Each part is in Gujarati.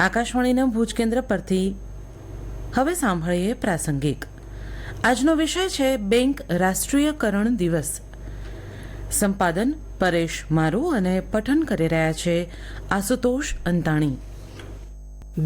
આકાશવાણીના ભુજ કેન્દ્ર પરથી હવે સાંભળીએ પ્રાસંગિક. આજનો વિષય છે બેંક રાષ્ટ્રીયકરણ દિવસ. સંપાદન પરેશ મારુ અને પઠન કરી રહ્યા છે આશુતોષ અંતાણી.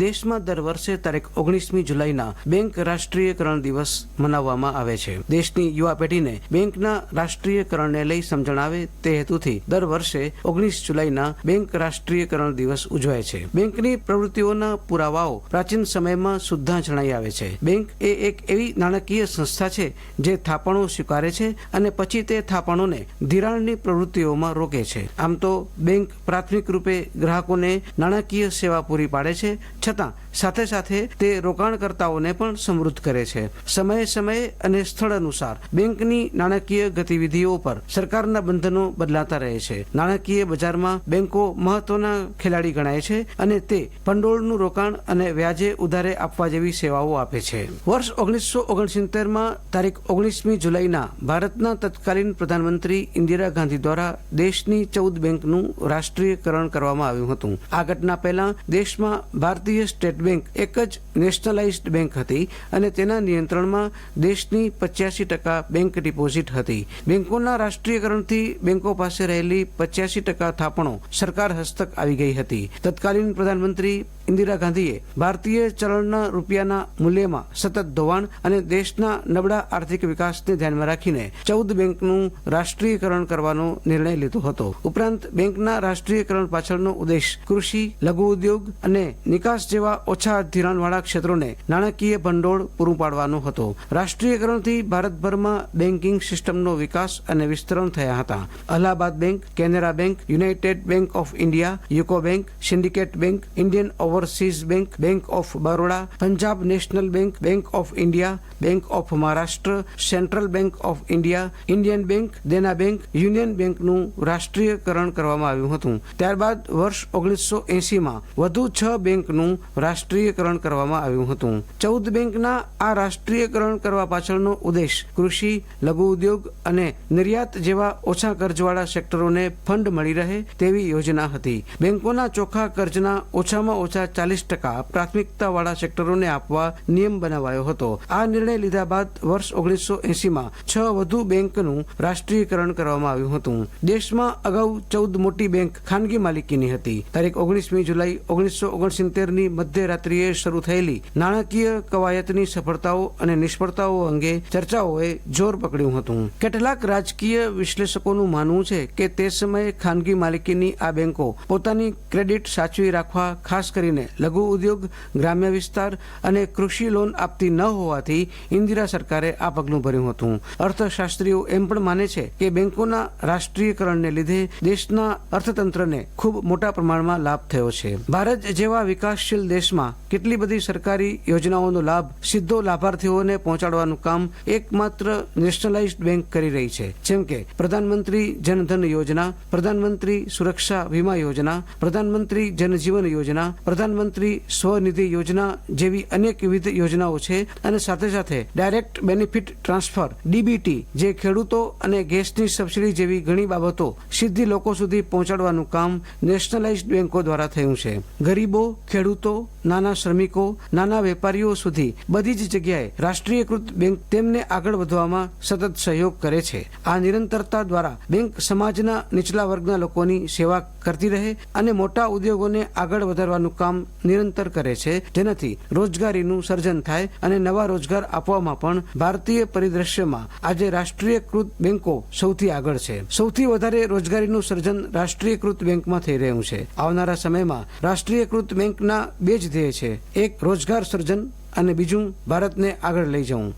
દેશમાં દર વર્ષે તારીખ 19મી જુલાઈના બેંક રાષ્ટ્રીયકરણ દિવસ મનાવવામાં આવે છે. દેશની યુવા પેઢીને બેંકના રાષ્ટ્રીયકરણને લઈ સમજણ આવે તે હેતુથી દર વર્ષે 19 જુલાઈના બેંક રાષ્ટ્રીયકરણ દિવસ ઉજવાય છે. બેંકની પ્રવૃત્તિઓના પુરાવાઓ પ્રાચીન સમયમાં સુદ્ધા જણાઈ આવે છે. બેંક એ એક એવી નાણાકીય સંસ્થા છે જે થાપણો સ્વીકારે છે અને પછી તે થાપણોને ધિરાણની પ્રવૃત્તિઓમાં રોકે છે. આમ તો બેંક પ્રાથમિક રૂપે ગ્રાહકોને નાણાકીય સેવા પૂરી પાડે છે, છતાં સાથે સાથે તે રોકાણકર્તાઓને પણ સમૃદ્ધ કરે છે. સમયે સમયે અને સ્થળ અનુસાર બેંકની નાણાકીય ગતિવિધિઓ પર સરકારના બંધનો બદલાતા રહે છે. નાણાકીય બજારમાં બેંકો મહત્વના ખેલાડી ગણાય છે અને તે ભંડોળનું રોકાણ અને વ્યાજે ઉધારે આપવા જેવી સેવાઓ આપે છે. વર્ષ 1969માં તારીખ 19મી જુલાઈના ભારતના તત્કાલીન પ્રધાનમંત્રી ઇન્દિરા ગાંધી દ્વારા દેશની 14 બેંકનું રાષ્ટ્રીયકરણ કરવામાં આવ્યું હતું. આ ઘટના પહેલા દેશમાં ભારતીય સ્ટેટ બેંક એક જ નેશનલાઇઝ્ડ બેંક હતી અને તેના નિયંત્રણમાં દેશની 85% બેંક ડિપોઝિટ હતી. બેંકોના રાષ્ટ્રીયકરણથી બેંકો પાસે રહેલી 85% થાપણો સરકાર હસ્તક આવી ગઈ હતી. તત્કાલીન પ્રધાનમંત્રી ઇન્દિરા ગાંધીએ ભારતીય ચલણના રૂપિયાના મૂલ્યમાં સતત ધોવાણ અને દેશના નબળા આર્થિક વિકાસને ધ્યાનમાં રાખીને 14 બેંકનું રાષ્ટ્રીયકરણ કરવાનો નિર્ણય લીધો હતો. ઉપરાંત બેંકના રાષ્ટ્રીયકરણ પાછળનો ઉદ્દેશ કૃષિ, લઘુ ઉદ્યોગ અને નિકાસ જેવા ઓછા ધિરાણવાળા ક્ષેત્રોને નાણાકીય ભંડોળ પૂરું પાડવાનો હતો. રાષ્ટ્રીયકરણથી ભારતભરમાં બેન્કિંગ સિસ્ટમનો વિકાસ અને વિસ્તરણ થયા હતા. Allahabad bank, Canara bank, United bank of India, UCO bank, syndicate bank, Indian overseas bank, bank of Baroda, Punjab national bank, bank of India, bank of Maharashtra, central bank of India, Indian bank, Dena bank, union બેંકનું રાષ્ટ્રીયકરણ કરવામાં આવ્યું હતું. ત્યારબાદ વર્ષ 1980માં વધુ 6 બેંકનું રાષ્ટ્રીયકરણ કરવામાં આવ્યું હતું. 14 બેંકના આ રાષ્ટ્રીયકરણ કરવા પાછળનો ઉદ્દેશ કૃષિ, લઘુ ઉદ્યોગ અને નિર્યાત જેવા ઓછા કર્જવાળા સેક્ટરોને ફંડ મળી રહે તેવી યોજના હતી. બેંકોના ચોખ્ખા કર્જના ઓછામાં ઓછા 40% પ્રાથમિકતાવાળા સેક્ટરોને આપવા નિયમ બનાવાયો હતો. આ નિર્ણય લીધા બાદ વર્ષ 1980માં 6 વધુ બેંકનું રાષ્ટ્રીયકરણ કરવામાં આવ્યું હતું. દેશમાં અગાઉ 14 મોટી બેંક ખાનગી માલિકીની હતી. તારીખ 19મી જુલાઈ 1969ની મધ્યરાત્રિએ શરૂ થયેલી નાણાકીય કવાયતની સફળતાઓ અને નિષ્ફળતાઓ અંગે ચર્ચાઓએ જોર પકડ્યું હતું. કેટલાક રાજકીય વિશ્લેષકોનું માનવું છે કે તે સમયે ખાનગી માલિકીની આ બેંકો પોતાની ક્રેડિટ સાચવી રાખવા ખાસ કરીને લઘુ ઉદ્યોગ, ગ્રામ્ય વિસ્તાર અને કૃષિ લોન આપતી ન હોવાથી ઇન્દિરા સરકારે આ પગલું ભર્યું હતું. અર્થશાસ્ત્રીઓ એમ પણ માને છે કે બેંકોના રાષ્ટ્રીયકરણને લીધે દેશના અર્થતંત્રને ખૂબ મોટા પ્રમાણમાં લાભ થયો છે. ભારત જેવા વિકાસશીલ દેશમાં કેટલી બધી સરકારી યોજનાઓનો લાભ સીધો લાભાર્થીઓને પહોંચાડવાનું કામ એકમાત્ર નેશનલાઇઝ્ડ બેંક કરી રહી છે. જેમ કે પ્રધાનમંત્રી જનધન યોજના, પ્રધાનમંત્રી સુરક્ષા વીમા યોજના, પ્રધાનમંત્રી જનજીવન યોજના, પ્રધાનમંત્રી સ્વનિધિ યોજના જેવી અનેકવિધ યોજનાઓ છે. અને સાથે સાથે ડાયરેક્ટ બેનિફિટ ટ્રાન્સફર DBT જે ખેડૂતો અને ગેસની સબસિડી જેવી ઘણી બાબતો સીધી લોકો સુધી પહોંચાડવાનું કામ નેશનલાઇઝ્ડ બેંકો દ્વારા થયું છે. ગરીબો, ખેડૂતો, નાના શ્રમિકો, નાના વેપારીઓ સુધી બધી જ જગ્યાએ રાષ્ટ્રીયકૃત બેંક તેમને આગળ વધવામાં સતત સહયોગ કરે છે. આ નિરંતરતા દ્વારા બેંક સમાજના નીચલા વર્ગના લોકોની સેવા કરતી રહે અને મોટા ઉદ્યોગોને આગળ વધારવાનું કામ નિરંતર કરે છે, જેનાથી રોજગારીનું સર્જન થાય અને નવા રોજગાર આપવામાં પણ ભારતીય પરિદ્રશ્યમાં આજે રાષ્ટ્રીયકૃત બેંકો સૌથી આગળ છે. સૌથી વધારે રોજગારીનું સર્જન રાષ્ટ્રીયકૃત બેંકમાં થઈ રહ્યું છે. આવનારા સમયમાં રાષ્ટ્રીયકૃત બેંકના 2 જ ધ્યેય છે, એક રોજગાર સર્જન અને બીજું ભારતને આગળ લઈ જવું.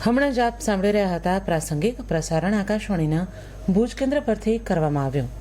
હમણાં જ આપ સાંભળી રહ્યા હતા પ્રાસંગિક. પ્રસારણ આકાશવાણીના ભુજ કેન્દ્ર પરથી કરવામાં આવ્યું.